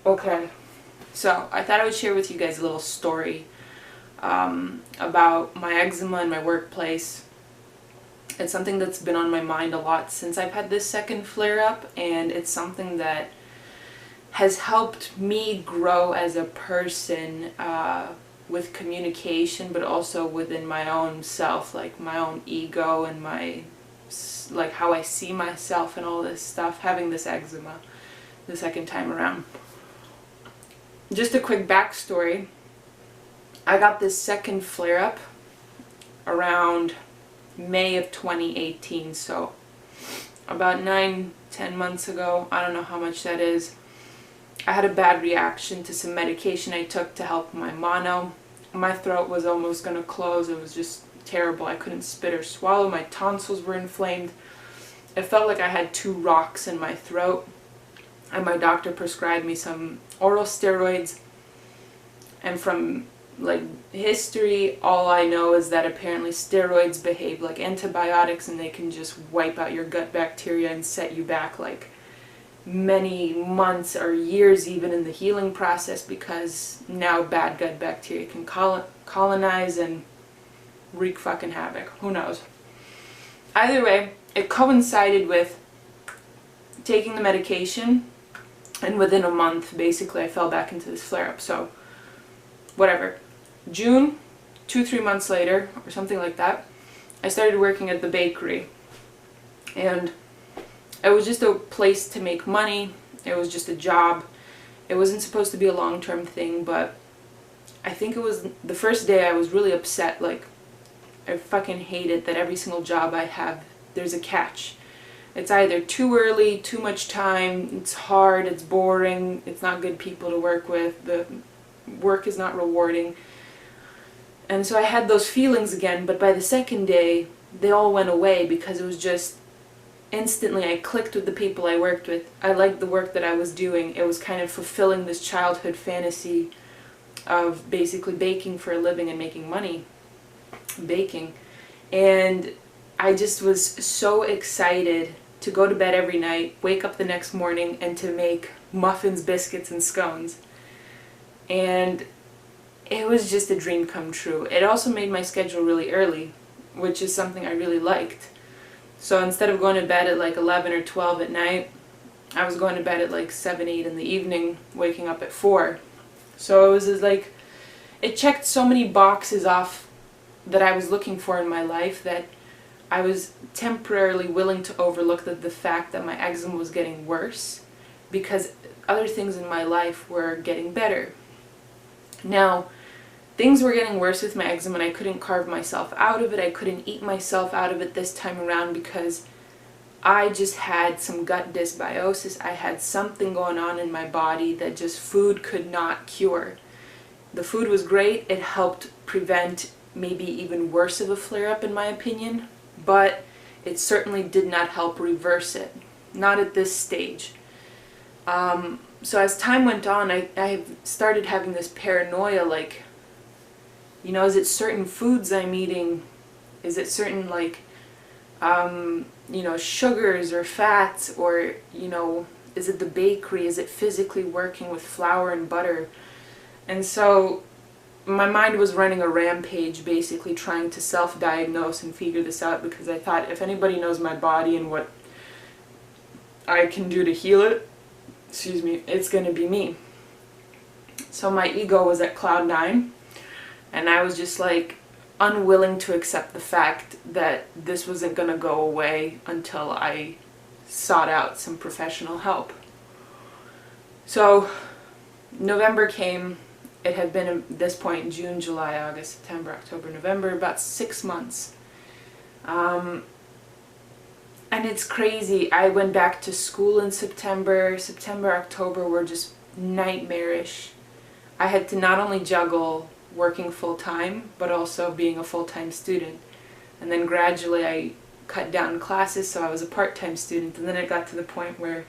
Okay, so I thought I would share with you guys a little story about my eczema in my workplace. It's something that's been on my mind a lot since I've had this second flare-up, and it's something that has helped me grow as a person with communication, but also within my own self, like my own ego and like how I see myself and all this stuff, having this eczema the second time around. Just a quick backstory. I got this second flare-up around May of 2018, so about 9-10 months ago. I don't know how much that is. I had a bad reaction to some medication I took to help my mono. My throat was almost going to close. It was just terrible. I couldn't spit or swallow. My tonsils were inflamed. It felt like I had 2 rocks in my throat. And my doctor prescribed me some oral steroids. And from like history, all I know is that apparently steroids behave like antibiotics, and they can just wipe out your gut bacteria and set you back like many months or years even in the healing process, because now bad gut bacteria can colonize and wreak fucking havoc. Who knows? Either way, it coincided with taking the medication, and within a month basically I fell back into this flare-up. So whatever, June, 2-3 months later or something like that, I started working at the bakery, and it was just a place to make money. It was just a job. It wasn't supposed to be a long-term thing, but I think it was the first day I was really upset. Like, I fucking hate it that every single job I have, there's a catch. It's either too early, too much time, it's hard, it's boring, it's not good people to work with, the work is not rewarding. And so I had those feelings again, but by the second day, they all went away, because it was just instantly I clicked with the people I worked with. I liked the work that I was doing. It was kind of fulfilling this childhood fantasy of basically baking for a living and making money baking. And I just was so excited to go to bed every night, wake up the next morning, and to make muffins, biscuits, and scones. And it was just a dream come true. It also made my schedule really early, which is something I really liked. So instead of going to bed at like 11 or 12 at night, I was going to bed at like 7, 8 in the evening, waking up at 4. So it was like, it checked so many boxes off that I was looking for in my life, that I was temporarily willing to overlook the fact that my eczema was getting worse, because other things in my life were getting better. Now, things were getting worse with my eczema, and I couldn't carve myself out of it. I couldn't eat myself out of it this time around, because I just had some gut dysbiosis. I had something going on in my body that just food could not cure. The food was great. It helped prevent maybe even worse of a flare-up, in my opinion, but it certainly did not help reverse it. Not at this stage. So as time went on, I started having this paranoia, like, you know, is it certain foods I'm eating? Is it certain, like, you know, sugars or fats, or, you know, is it the bakery? Is it physically working with flour and butter? And so my mind was running a rampage, basically trying to self-diagnose and figure this out, because I thought, if anybody knows my body and what I can do to heal it, excuse me, it's going to be me. So my ego was at cloud 9, and I was just like unwilling to accept the fact that this wasn't going to go away until I sought out some professional help. So November came. It had been at this point June, July, August, September, October, November, about 6 months. And it's crazy. I went back to school in September. September, October were just nightmarish. I had to not only juggle working full-time, but also being a full-time student. And then gradually I cut down classes, so I was a part-time student. And then it got to the point where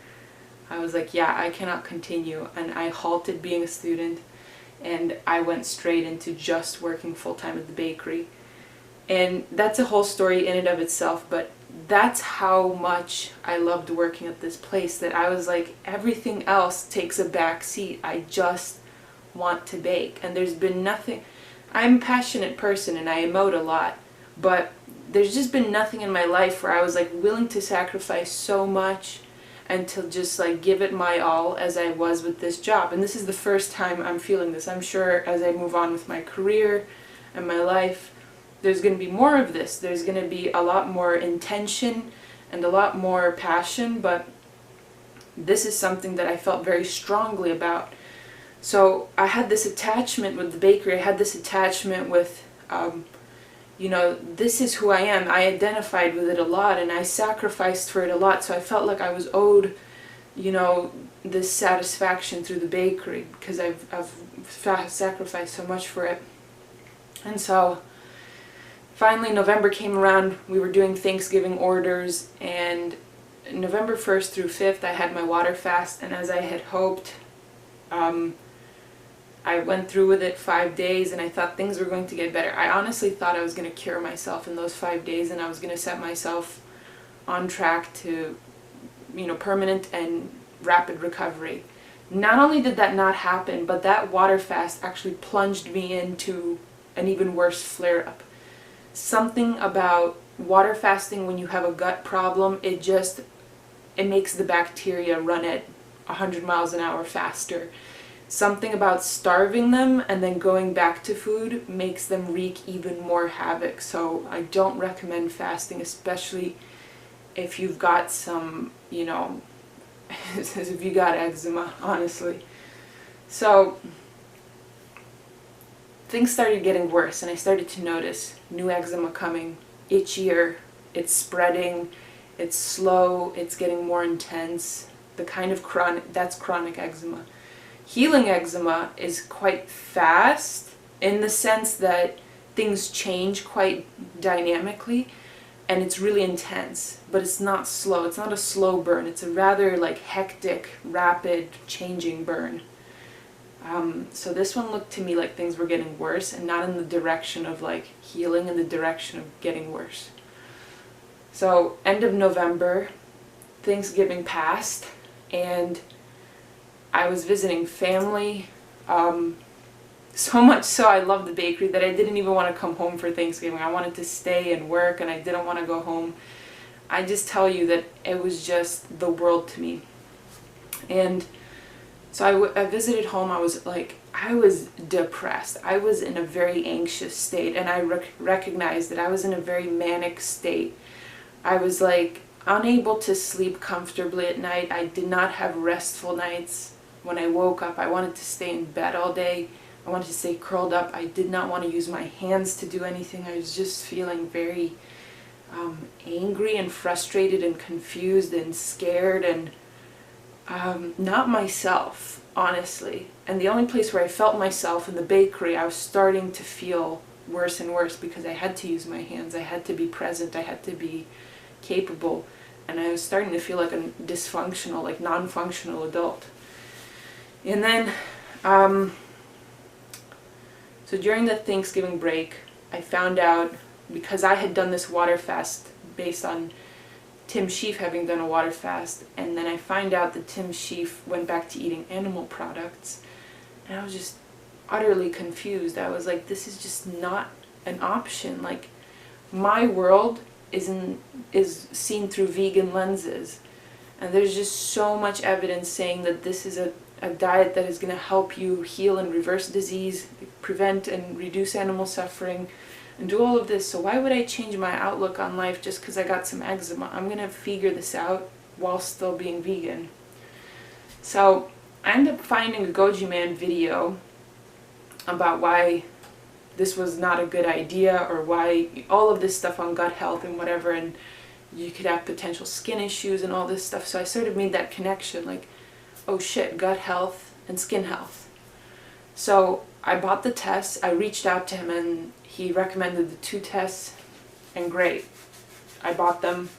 I was like, yeah, I cannot continue. And I halted being a student, and I went straight into just working full-time at the bakery. And that's a whole story in and of itself, but that's how much I loved working at this place, that I was like, everything else takes a back seat. I just want to bake. And there's been nothing, I'm a passionate person and I emote a lot, but there's just been nothing in my life where I was like willing to sacrifice so much and to just like give it my all as I was with this job. And this is the first time I'm feeling this. I'm sure as I move on with my career and my life, there's going to be more of this. There's going to be a lot more intention and a lot more passion, but this is something that I felt very strongly about. So I had this attachment with the bakery. I had this attachment with, you know, this is who I am. I identified with it a lot and I sacrificed for it a lot. So I felt like I was owed, you know, this satisfaction through the bakery because I've sacrificed so much for it. And so finally, November came around, we were doing Thanksgiving orders, and November 1st through 5th I had my water fast, and as I had hoped, I went through with it 5 days, and I thought things were going to get better. I honestly thought I was going to cure myself in those 5 days, and I was going to set myself on track to, you know, permanent and rapid recovery. Not only did that not happen, but that water fast actually plunged me into an even worse flare-up. Something about water fasting when you have a gut problem, it makes the bacteria run at 100 miles an hour faster. Something about starving them and then going back to food makes them wreak even more havoc. So I don't recommend fasting, especially if you've got some, you know, if you got eczema, honestly. So things started getting worse and I started to notice new eczema coming, itchier, it's spreading, it's slow, it's getting more intense, the kind of that's chronic eczema. Healing eczema is quite fast in the sense that things change quite dynamically and it's really intense, but it's not slow, it's not a slow burn, it's a rather like hectic, rapid, changing burn. So this one looked to me like things were getting worse and not in the direction of like healing, in the direction of getting worse. So end of November, Thanksgiving passed, and I was visiting family. So much so I loved the bakery that I didn't even want to come home for Thanksgiving. I wanted to stay and work and I didn't want to go home. I just tell you that it was just the world to me. And so I visited home. I was depressed. I was in a very anxious state, and I recognized that I was in a very manic state. I was like unable to sleep comfortably at night. I did not have restful nights. When I woke up, I wanted to stay in bed all day. I wanted to stay curled up. I did not want to use my hands to do anything. I was just feeling very angry and frustrated and confused and scared and not myself, honestly. And the only place where I felt myself in the bakery, I was starting to feel worse and worse because I had to use my hands. I had to be present. I had to be capable. And I was starting to feel like a dysfunctional, like non-functional adult. And then, so during the Thanksgiving break, I found out, because I had done this water fast based on Tim Sheaf having done a water fast, and then I find out that Tim Sheaf went back to eating animal products, and I was just utterly confused. I was like, this is just not an option. Like, my world is seen through vegan lenses, and there's just so much evidence saying that this is a diet that is going to help you heal and reverse disease, prevent and reduce animal suffering, and do all of this. So why would I change my outlook on life just because I got some eczema? I'm going to figure this out while still being vegan. So I ended up finding a Goji Man video about why this was not a good idea, or why all of this stuff on gut health and whatever, and you could have potential skin issues and all this stuff. So I sort of made that connection, like, oh shit, gut health and skin health. So I bought the tests, I reached out to him, and he recommended the 2 tests, and great. I bought them,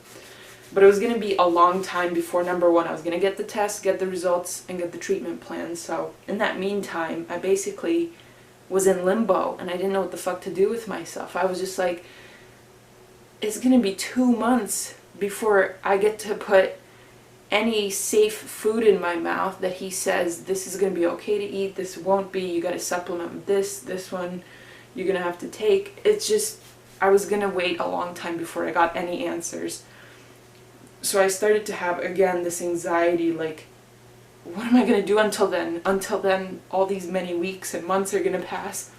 but it was going to be a long time before number 1. I was going to get the tests, get the results, and get the treatment plan. So in that meantime, I basically was in limbo, and I didn't know what the fuck to do with myself. I was just like, it's going to be 2 months before I get to put any safe food in my mouth that he says, this is going to be okay to eat, this won't be, you got to supplement with this one you're going to have to take. It's just, I was going to wait a long time before I got any answers. So I started to have, again, this anxiety, like, what am I going to do until then? Until then, all these many weeks and months are going to pass,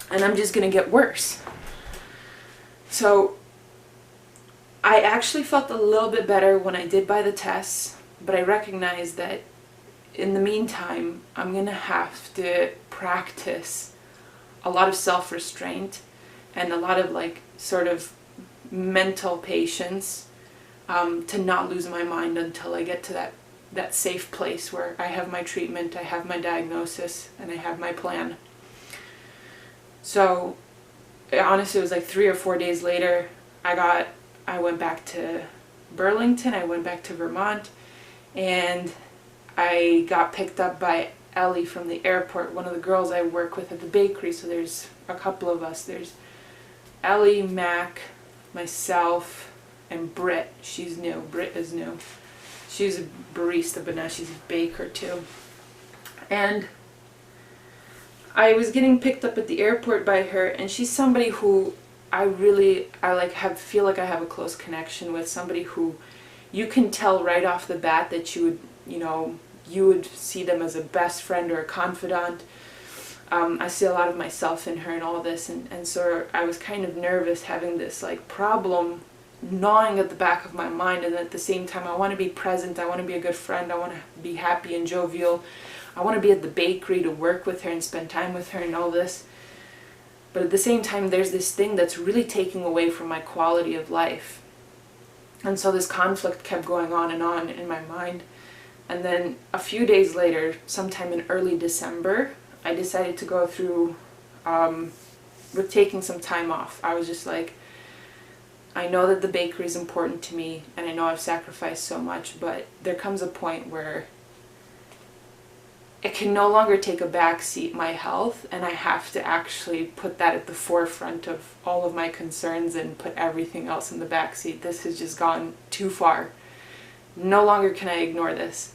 and I'm just going to get worse. So I actually felt a little bit better when I did buy the tests, but I recognized that in the meantime, I'm going to have to practice a lot of self-restraint and a lot of, like, sort of mental patience, to not lose my mind until I get to that safe place where I have my treatment, I have my diagnosis, and I have my plan. So honestly, it was like 3 or 4 days later, I went back to Burlington, I went back to Vermont, and I got picked up by Ellie from the airport, one of the girls I work with at the bakery. So there's a couple of us. There's Ellie, Mac, myself, and Britt. She's new. Britt is new. She's a barista, but now she's a baker too. And I was getting picked up at the airport by her, and she's somebody who I feel like I have a close connection with. Somebody who you can tell right off the bat that you would see them as a best friend or a confidant. I see a lot of myself in her and all this, and so I was kind of nervous having this, like, problem gnawing at the back of my mind, and at the same time I want to be present, I want to be a good friend, I want to be happy and jovial, I want to be at the bakery to work with her and spend time with her and all this. But at the same time, there's this thing that's really taking away from my quality of life. And so this conflict kept going on in my mind. And then a few days later, sometime in early December, I decided to go through with taking some time off. I was just like, I know that the bakery is important to me, and I know I've sacrificed so much, but there comes a point where it can no longer take a back seat, my health, and I have to actually put that at the forefront of all of my concerns and put everything else in the back seat. This has just gone too far. No longer can I ignore this.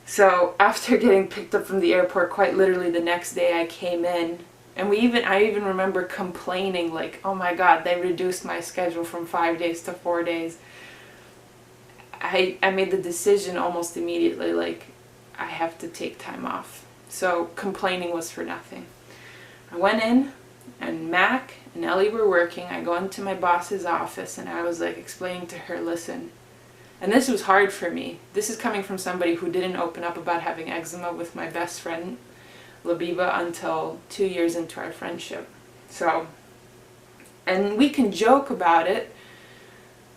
So after getting picked up from the airport, quite literally the next day I came in, and I even remember complaining, like, oh my God, they reduced my schedule from 5 days to 4 days. I made the decision almost immediately, like, I have to take time off. So complaining was for nothing. I went in, and Mac and Ellie were working. I go into my boss's office, and I was, like, explaining to her, listen, and this was hard for me. This is coming from somebody who didn't open up about having eczema with my best friend, Labiba, until 2 years into our friendship. So, and we can joke about it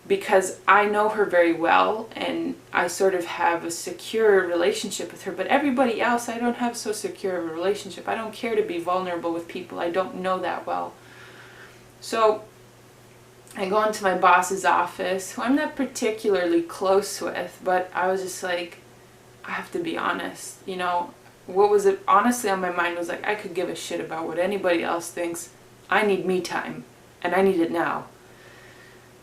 because I know her very well, and I sort of have a secure relationship with her, but everybody else, I don't have so secure of a relationship. I don't care to be vulnerable with people I don't know that well. So I go into my boss's office, who I'm not particularly close with, but I was just like, I have to be honest. You know, what was it honestly on my mind was like, I could give a shit about what anybody else thinks. I need me time, and I need it now.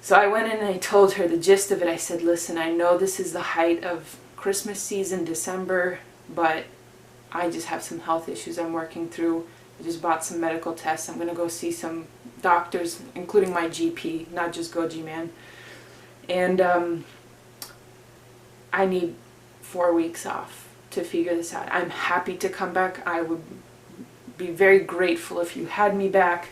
So I went in and I told her the gist of it. I said, listen, I know this is the height of Christmas season, December, but I just have some health issues I'm working through. I just bought some medical tests. I'm going to go see some doctors, including my GP, not just Goji Man. And I need 4 weeks off to figure this out. I'm happy to come back. I would be very grateful if you had me back.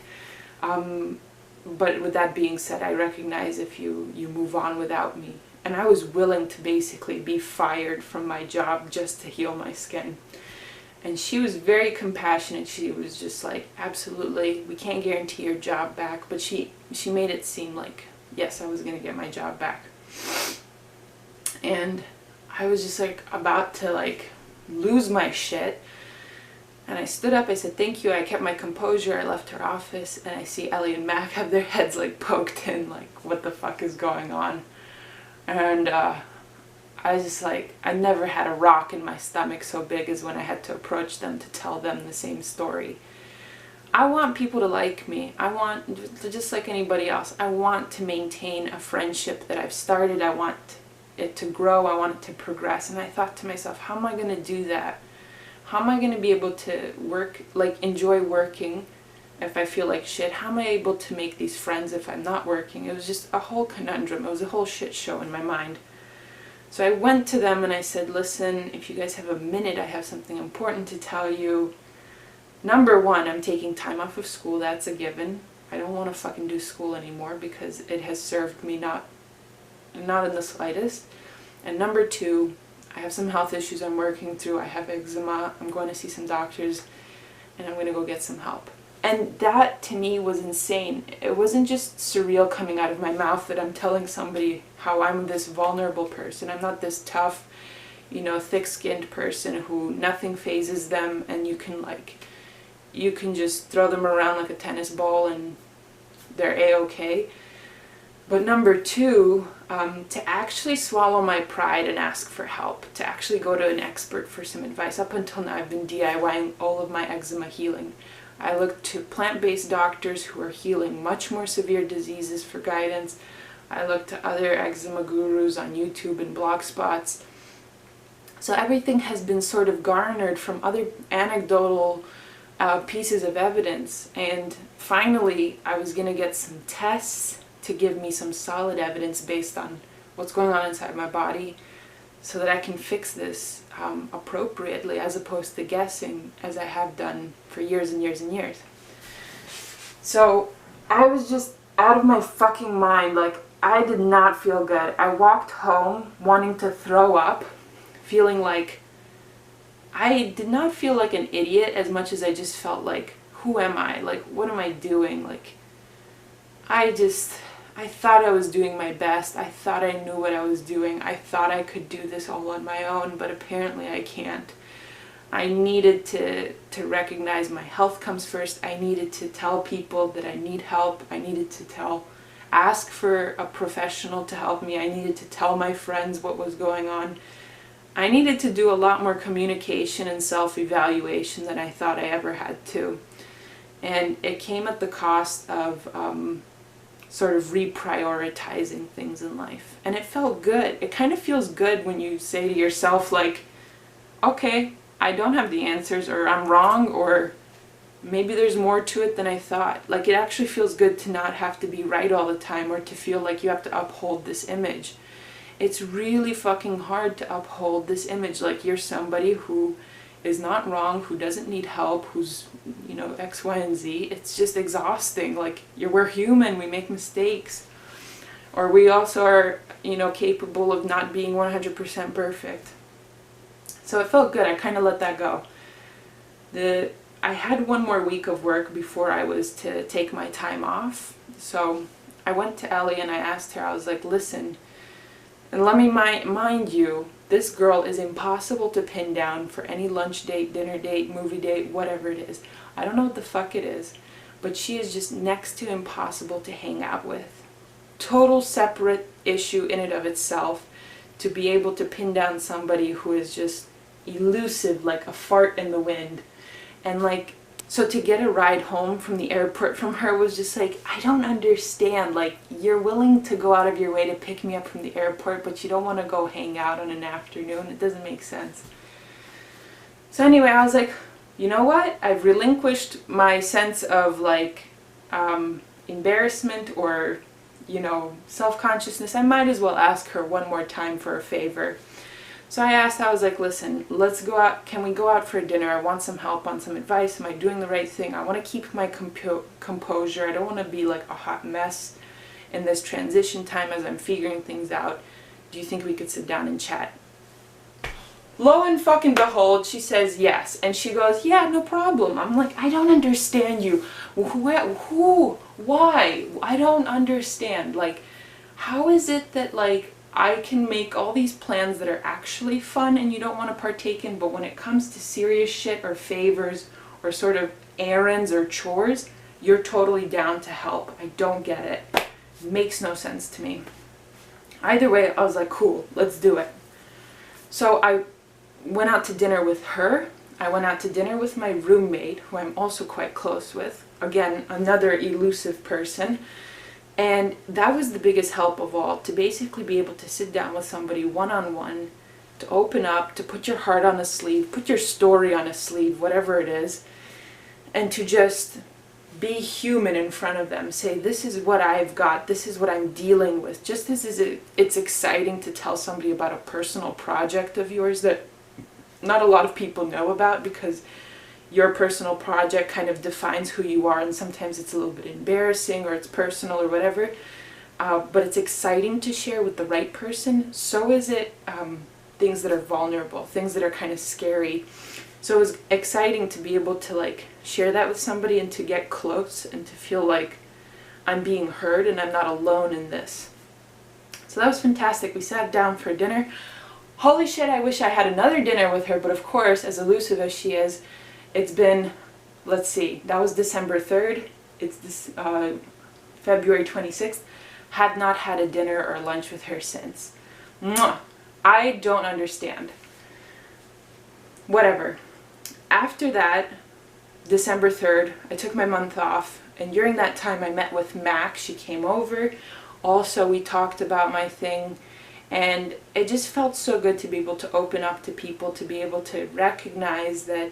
But with that being said, I recognize if you move on without me. And I was willing to basically be fired from my job just to heal my skin. And she was very compassionate. She was just like, absolutely, we can't guarantee your job back. But she made it seem like, yes, I was going to get my job back. And I was just like about to like lose my shit. And I stood up, I said, thank you. I kept my composure. I left her office, and I see Ellie and Mac have their heads like poked in, like, what the fuck is going on? And I was just like, I never had a rock in my stomach so big as when I had to approach them to tell them the same story. I want people to like me. I want, just like anybody else, I want to maintain a friendship that I've started. I want it to grow. I want it to progress. And I thought to myself, how am I going to do that? How am I going to be able to work, like enjoy working if I feel like shit? How am I able to make these friends if I'm not working? It was just a whole conundrum. It was a whole shit show in my mind. So I went to them and I said, listen, if you guys have a minute, I have something important to tell you. Number one, I'm taking time off of school. That's a given. I don't want to fucking do school anymore because it has served me not in the slightest. And number two, I have some health issues I'm working through. I have eczema. I'm going to see some doctors and I'm going to go get some help. And that to me was insane. It wasn't just surreal coming out of my mouth that I'm telling somebody how I'm this vulnerable person. I'm not this tough, you know, thick-skinned person who nothing phases them and you can just throw them around like a tennis ball and they're A-okay. But number two, to actually swallow my pride and ask for help, to actually go to an expert for some advice. Up until now, I've been DIYing all of my eczema healing. I looked to plant-based doctors who are healing much more severe diseases for guidance. I looked to other eczema gurus on YouTube and blog spots. So everything has been sort of garnered from other anecdotal pieces of evidence. And finally, I was going to get some tests to give me some solid evidence based on what's going on inside my body so that I can fix this appropriately as opposed to guessing as I have done for years and years and years. So I was just out of my fucking mind. Like, I did not feel good. I walked home wanting to throw up, feeling like I did not feel like an idiot as much as I just felt like, who am I? Like, what am I doing? Like, I thought I was doing my best. I thought I knew what I was doing. I thought I could do this all on my own, but apparently I can't. I needed to recognize my health comes first. I needed to tell people that I need help. I needed to ask for a professional to help me. I needed to tell my friends what was going on. I needed to do a lot more communication and self-evaluation than I thought I ever had to. And it came at the cost of sort of reprioritizing things in life. And it felt good. It kind of feels good when you say to yourself, like, okay, I don't have the answers, or I'm wrong, or maybe there's more to it than I thought. Like, it actually feels good to not have to be right all the time or to feel like you have to uphold this image. It's really fucking hard to uphold this image like you're somebody who is not wrong, who doesn't need help, who's, you know, X, Y, and Z. It's just exhausting. Like, we're human, we make mistakes. Or we also are, you know, capable of not being 100% perfect. So it felt good. I kind of let that go. I had one more week of work before I was to take my time off. So I went to Ellie and I asked her, I was like, listen, and let me mind you, this girl is impossible to pin down for any lunch date, dinner date, movie date, whatever it is. I don't know what the fuck it is, but she is just next to impossible to hang out with. Total separate issue in and of itself to be able to pin down somebody who is just elusive like a fart in the wind. And like, so to get a ride home from the airport from her was just like, I don't understand. Like, you're willing to go out of your way to pick me up from the airport, but you don't want to go hang out on an afternoon. It doesn't make sense. So anyway, I was like, you know what? I've relinquished my sense of like embarrassment or, you know, self-consciousness. I might as well ask her one more time for a favor. So I asked, I was like, listen, let's go out, can we go out for dinner? I want some help on some advice. Am I doing the right thing? I want to keep my composure. I don't want to be like a hot mess in this transition time as I'm figuring things out. Do you think we could sit down and chat? Lo and fucking behold, she says yes. And she goes, yeah, no problem. I'm like, I don't understand you. Who? Why? I don't understand. Like, how is it that, like, I can make all these plans that are actually fun and you don't want to partake in, but when it comes to serious shit or favors or sort of errands or chores, you're totally down to help. I don't get it. It makes no sense to me. Either way, I was like, cool, let's do it. So I went out to dinner with her. I went out to dinner with my roommate, who I'm also quite close with. Again, another elusive person. And that was the biggest help of all, to basically be able to sit down with somebody one-on-one, to open up, to put your heart on a sleeve, put your story on a sleeve, whatever it is, and to just be human in front of them. Say, this is what I've got, this is what I'm dealing with. Just as it's exciting to tell somebody about a personal project of yours that not a lot of people know about, because your personal project kind of defines who you are, and sometimes it's a little bit embarrassing or it's personal or whatever, but it's exciting to share with the right person. So is it things that are vulnerable, things that are kind of scary. So it was exciting to be able to like share that with somebody and to get close and to feel like I'm being heard and I'm not alone in this. So that was fantastic. We sat down for dinner. Holy shit, I wish I had another dinner with her, but of course, as elusive as she is, it's been, let's see, that was December 3rd, it's this February 26th, had not had a dinner or lunch with her since. Mwah! I don't understand. Whatever. After that, December 3rd, I took my month off, and during that time I met with Mac. She came over. Also, we talked about my thing, and it just felt so good to be able to open up to people, to be able to recognize that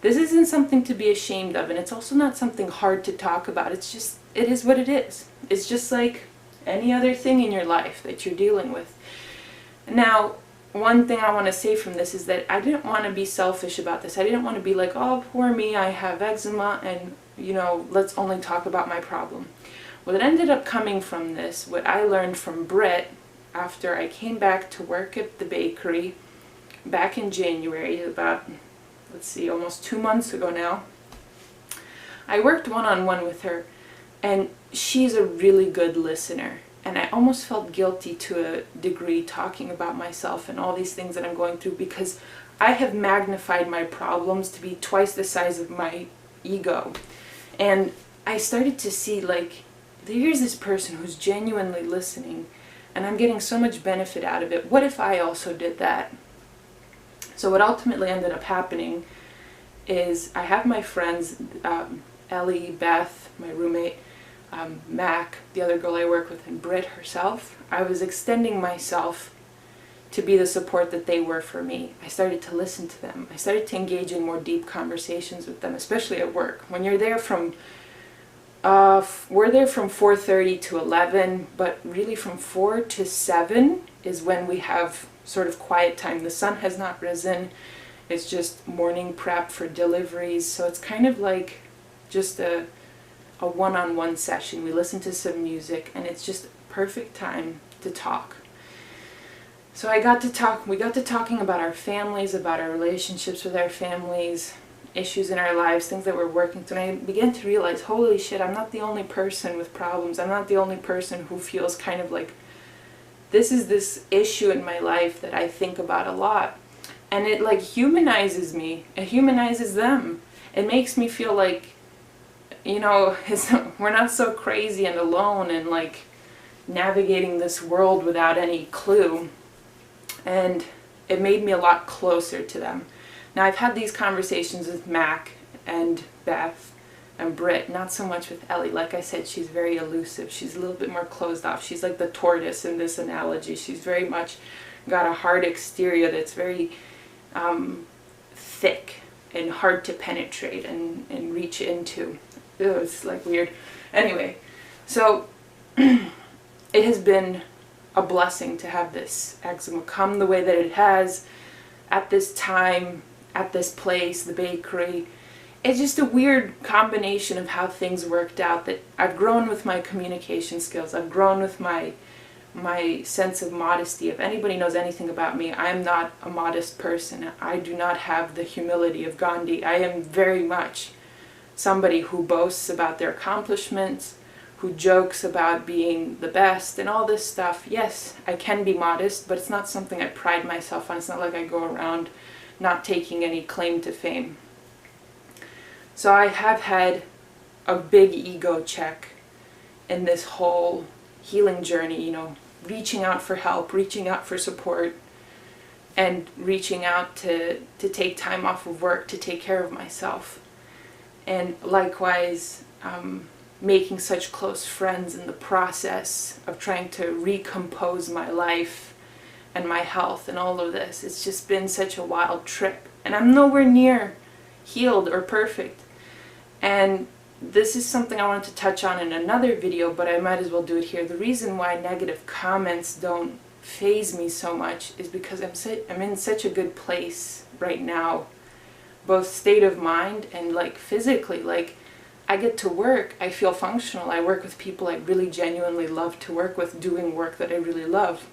this isn't something to be ashamed of, and it's also not something hard to talk about. It's just, it is what it is. It's just like any other thing in your life that you're dealing with. Now, one thing I want to say from this is that I didn't want to be selfish about this. I didn't want to be like, oh, poor me, I have eczema, and, you know, let's only talk about my problem. What ended up coming from this, what I learned from Britt after I came back to work at the bakery back in January, about, let's see, almost 2 months ago now, I worked one-on-one with her, and she's a really good listener. And I almost felt guilty to a degree talking about myself and all these things that I'm going through, because I have magnified my problems to be twice the size of my ego. And I started to see, like, here's this person who's genuinely listening, and I'm getting so much benefit out of it. What if I also did that? So what ultimately ended up happening is I have my friends, Ellie, Beth, my roommate, Mac, the other girl I work with, and Britt herself. I was extending myself to be the support that they were for me. I started to listen to them. I started to engage in more deep conversations with them, especially at work. When you're there from, we're there from 4:30 to 11, but really from 4 to 7 is when we have sort of quiet time. The sun has not risen. It's just morning prep for deliveries. So it's kind of like just a one-on-one session. We listen to some music, and it's just perfect time to talk. So we got to talking about our families, about our relationships with our families, issues in our lives, things that we're working through. And I began to realize, holy shit, I'm not the only person with problems. I'm not the only person who feels kind of like this is this issue in my life that I think about a lot. And it like humanizes me. It humanizes them. It makes me feel like, you know, we're not so crazy and alone and like navigating this world without any clue. And it made me a lot closer to them. Now, I've had these conversations with Mac and Beth and Britt, not so much with Ellie. Like I said, she's very elusive. She's a little bit more closed off. She's like the tortoise in this analogy. She's very much got a hard exterior that's very thick and hard to penetrate and reach into. Ew, it's like weird. Anyway, so it has been a blessing to have this eczema come the way that it has, at this time, at this place, the bakery. It's just a weird combination of how things worked out, that I've grown with my communication skills. I've grown with my sense of modesty. If anybody knows anything about me, I'm not a modest person. I do not have the humility of Gandhi. I am very much somebody who boasts about their accomplishments, who jokes about being the best and all this stuff. Yes, I can be modest, but it's not something I pride myself on. It's not like I go around not taking any claim to fame. So I have had a big ego check in this whole healing journey, you know, reaching out for help, reaching out for support, and reaching out to take time off of work to take care of myself. And likewise, making such close friends in the process of trying to recompose my life and my health and all of this. It's just been such a wild trip. And I'm nowhere near healed or perfect. And this is something I wanted to touch on in another video, but I might as well do it here. The reason why negative comments don't faze me so much is because I'm in such a good place right now, both state of mind and like physically. Like, I get to work, I feel functional, I work with people I really genuinely love to work with, doing work that I really love.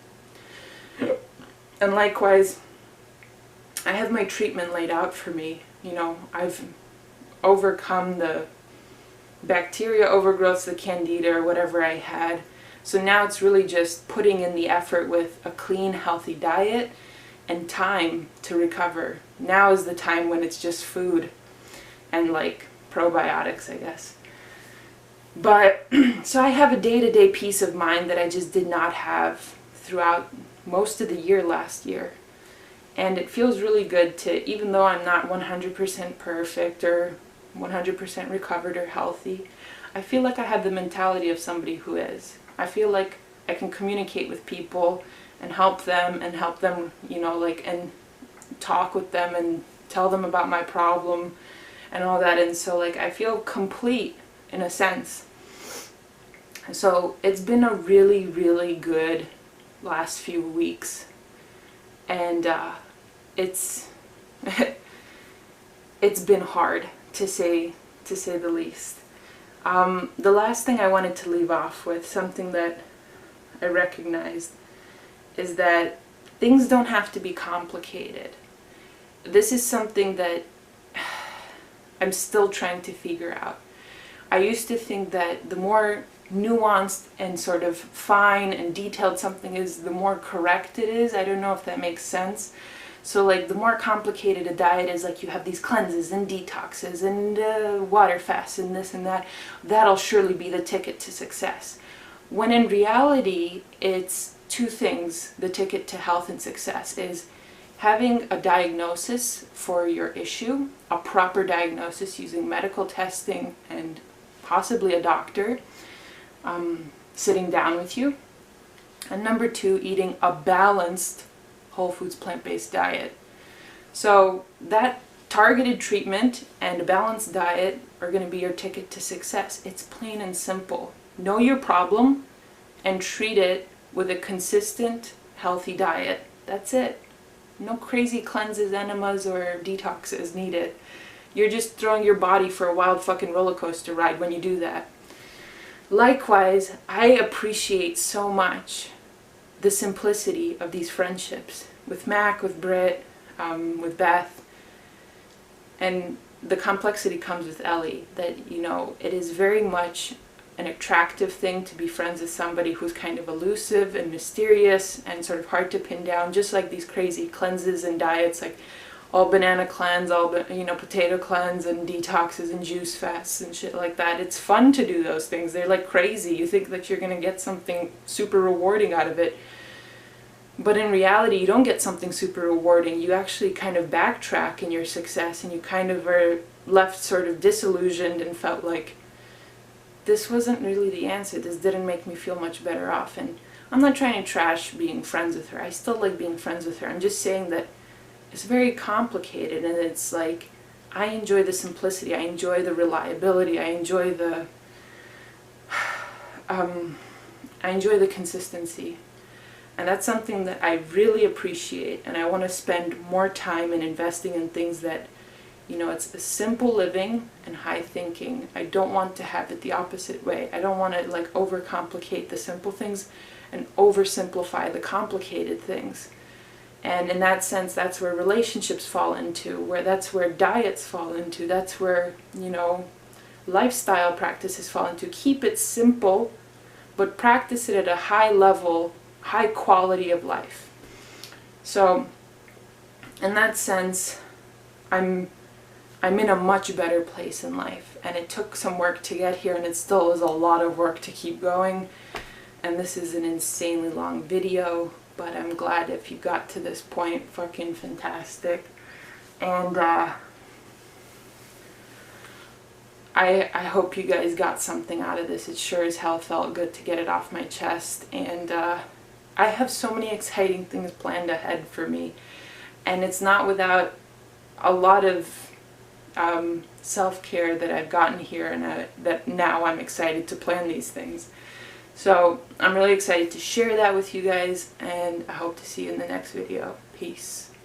And likewise, I have my treatment laid out for me. You know, I've overcome the bacteria overgrowths, the candida, or whatever I had. So now it's really just putting in the effort with a clean, healthy diet and time to recover. Now is the time when it's just food and like probiotics, I guess. But so I have a day-to-day peace of mind that I just did not have throughout most of the year last year. And it feels really good to, even though I'm not 100% perfect or 100% recovered or healthy, I feel like I have the mentality of somebody who is. I feel like I can communicate with people and help them, you know, like, and talk with them and tell them about my problem and all that. And so like I feel complete in a sense. So it's been a really, really good last few weeks. And it's it's been hard to say the least. The last thing I wanted to leave off with, something that I recognized, is that things don't have to be complicated. This is something that I'm still trying to figure out. I used to think that the more nuanced and sort of fine and detailed something is, the more correct it is. I don't know if that makes sense. So like the more complicated a diet is, like you have these cleanses and detoxes and water fasts and this and that, that'll surely be the ticket to success. When in reality, it's two things. The ticket to health and success is having a diagnosis for your issue, a proper diagnosis using medical testing and possibly a doctor sitting down with you. And number two, eating a balanced whole foods plant-based diet. So that targeted treatment and a balanced diet are going to be your ticket to success. It's plain and simple. Know your problem and treat it with a consistent, healthy diet. That's it. No crazy cleanses, enemas, or detoxes needed. You're just throwing your body for a wild fucking roller coaster ride when you do that. Likewise, I appreciate so much the simplicity of these friendships with Mac, with Britt, with Beth, and the complexity comes with Ellie, that, you know, it is very much an attractive thing to be friends with somebody who's kind of elusive and mysterious and sort of hard to pin down, just like these crazy cleanses and diets, like all banana cleanse, all potato cleanse and detoxes and juice fasts and shit like that. It's fun to do those things. They're like crazy. You think that you're gonna get something super rewarding out of it, but in reality you don't get something super rewarding. You actually kind of backtrack in your success, and you kind of are left sort of disillusioned and felt like this wasn't really the answer. This didn't make me feel much better off. And I'm not trying to trash being friends with her. I still like being friends with her. I'm just saying that it's very complicated, and it's like I enjoy the simplicity, I enjoy the reliability, I enjoy the consistency. And that's something that I really appreciate, and I want to spend more time in investing in things that, you know, it's a simple living and high thinking. I don't want to have it the opposite way. I don't want to like overcomplicate the simple things and oversimplify the complicated things. And in that sense, that's where relationships fall into, that's where diets fall into, that's where, you know, lifestyle practices fall into. Keep it simple, but practice it at a high level, high quality of life. So in that sense, I'm in a much better place in life, and it took some work to get here, and it still is a lot of work to keep going. And this is an insanely long video. but I'm glad if you got to this point. Fucking fantastic. And I hope you guys got something out of this. It sure as hell felt good to get it off my chest. And I have so many exciting things planned ahead for me. And it's not without a lot of self-care that I've gotten here, and that now I'm excited to plan these things. So I'm really excited to share that with you guys, and I hope to see you in the next video. Peace.